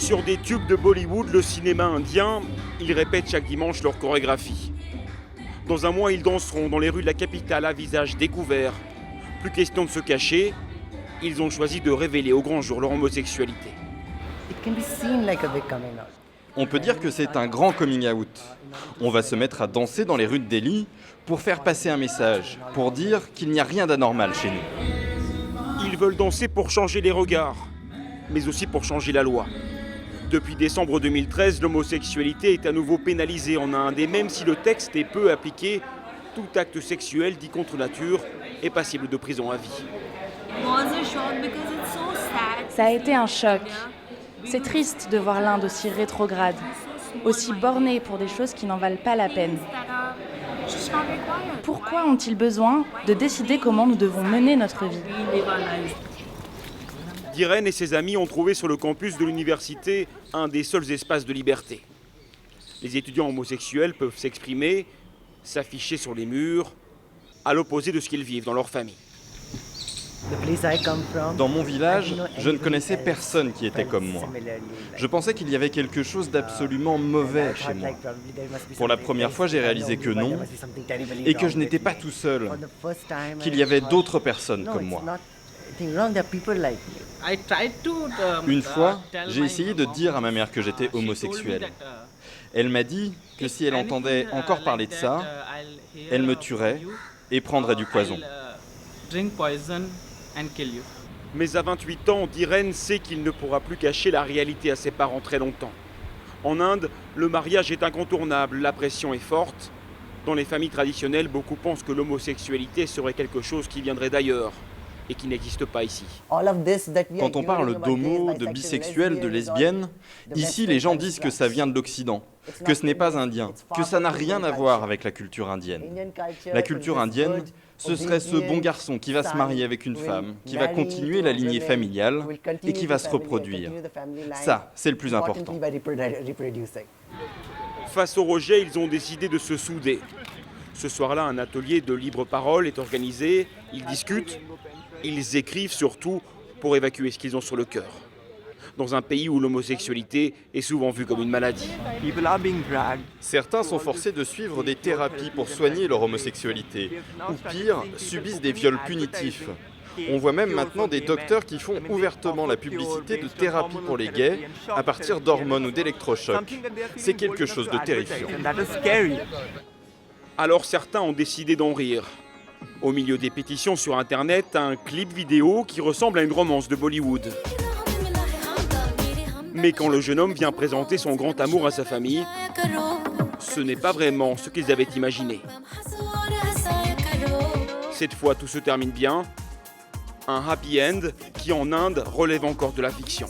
Sur des tubes de Bollywood, le cinéma indien, ils répètent chaque dimanche leur chorégraphie. Dans un mois, ils danseront dans les rues de la capitale à visage découvert. Plus question de se cacher, ils ont choisi de révéler au grand jour leur homosexualité. On peut dire que c'est un grand coming out. On va se mettre à danser dans les rues de Delhi pour faire passer un message, pour dire qu'il n'y a rien d'anormal chez nous. Ils veulent danser pour changer les regards, mais aussi pour changer la loi. Depuis décembre 2013, l'homosexualité est à nouveau pénalisée en Inde et même si le texte est peu appliqué, tout acte sexuel dit contre nature est passible de prison à vie. Ça a été un choc. C'est triste de voir l'Inde aussi rétrograde, aussi bornée pour des choses qui n'en valent pas la peine. Pourquoi ont-ils besoin de décider comment nous devons mener notre vie ? Dhiren et ses amis ont trouvé sur le campus de l'université un des seuls espaces de liberté. Les étudiants homosexuels peuvent s'exprimer, s'afficher sur les murs, à l'opposé de ce qu'ils vivent dans leur famille. Dans mon village, je ne connaissais personne qui était comme moi. Je pensais qu'il y avait quelque chose d'absolument mauvais chez moi. Pour la première fois, j'ai réalisé que non, et que je n'étais pas tout seul, qu'il y avait d'autres personnes comme moi. Une fois, j'ai essayé de dire à ma mère que j'étais homosexuel. Elle m'a dit que si elle entendait encore parler de ça, elle me tuerait et prendrait du poison. Mais à 28 ans, Dhiren sait qu'il ne pourra plus cacher la réalité à ses parents très longtemps. En Inde, le mariage est incontournable, la pression est forte. Dans les familles traditionnelles, beaucoup pensent que l'homosexualité serait quelque chose qui viendrait d'ailleurs et qui n'existe pas ici. Quand on parle d'homo, de bisexuel, de lesbienne, ici les gens disent que ça vient de l'Occident, que ce n'est pas indien, que ça n'a rien à voir avec la culture indienne. La culture indienne, ce serait ce bon garçon qui va se marier avec une femme, qui va continuer la lignée familiale et qui va se reproduire. Ça, c'est le plus important. Face au rejet, ils ont décidé de se souder. Ce soir-là, un atelier de libre parole est organisé. Ils discutent, ils écrivent surtout pour évacuer ce qu'ils ont sur le cœur. Dans un pays où l'homosexualité est souvent vue comme une maladie. Certains sont forcés de suivre des thérapies pour soigner leur homosexualité, ou pire, subissent des viols punitifs. On voit même maintenant des docteurs qui font ouvertement la publicité de thérapies pour les gays à partir d'hormones ou d'électrochocs. C'est quelque chose de terrifiant. Alors certains ont décidé d'en rire. Au milieu des pétitions sur Internet, un clip vidéo qui ressemble à une romance de Bollywood. Mais quand le jeune homme vient présenter son grand amour à sa famille, ce n'est pas vraiment ce qu'ils avaient imaginé. Cette fois, tout se termine bien. Un happy end qui, en Inde, relève encore de la fiction.